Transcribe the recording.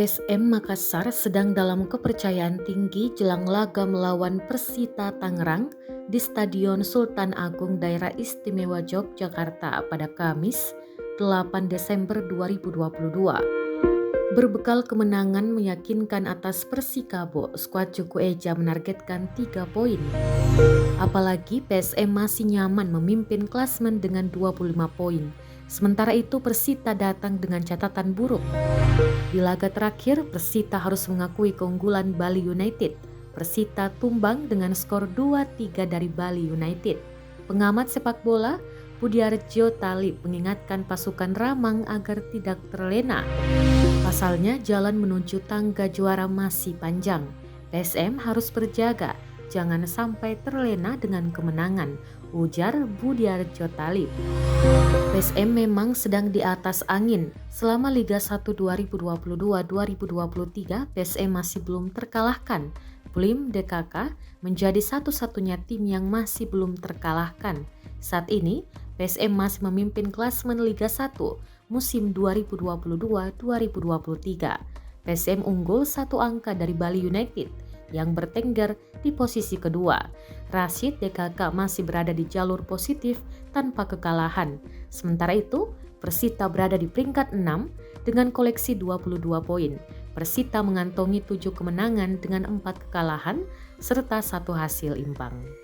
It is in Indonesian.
PSM Makassar sedang dalam kepercayaan tinggi jelang laga melawan Persita Tangerang di Stadion Sultan Agung Daerah Istimewa Yogyakarta pada Kamis 8 Desember 2022. Berbekal kemenangan meyakinkan atas Persikabo, skuad Joko Eja menargetkan 3 poin. Apalagi PSM masih nyaman memimpin klasmen dengan 25 poin. Sementara itu Persita datang dengan catatan buruk. Di laga terakhir, Persita harus mengakui keunggulan Bali United. Persita tumbang dengan skor 2-3 dari Bali United. Pengamat sepak bola, Budiarjo Talib mengingatkan pasukan Ramang agar tidak terlena. Pasalnya jalan menuju tangga juara masih panjang. PSM harus berjaga, jangan sampai terlena dengan kemenangan, ujar Budiarjo Talib. PSM memang sedang di atas angin. Selama Liga 1 2022-2023, PSM masih belum terkalahkan. Blim DKK menjadi satu-satunya tim yang masih belum terkalahkan. Saat ini, PSM masih memimpin klasmen Liga 1 musim 2022-2023. PSM unggul 1 angka dari Bali United yang bertengger di posisi kedua. Rashid DKK masih berada di jalur positif tanpa kekalahan. Sementara itu, Persita berada di peringkat 6 dengan koleksi 22 poin. Persita mengantongi 7 kemenangan dengan 4 kekalahan serta 1 hasil imbang.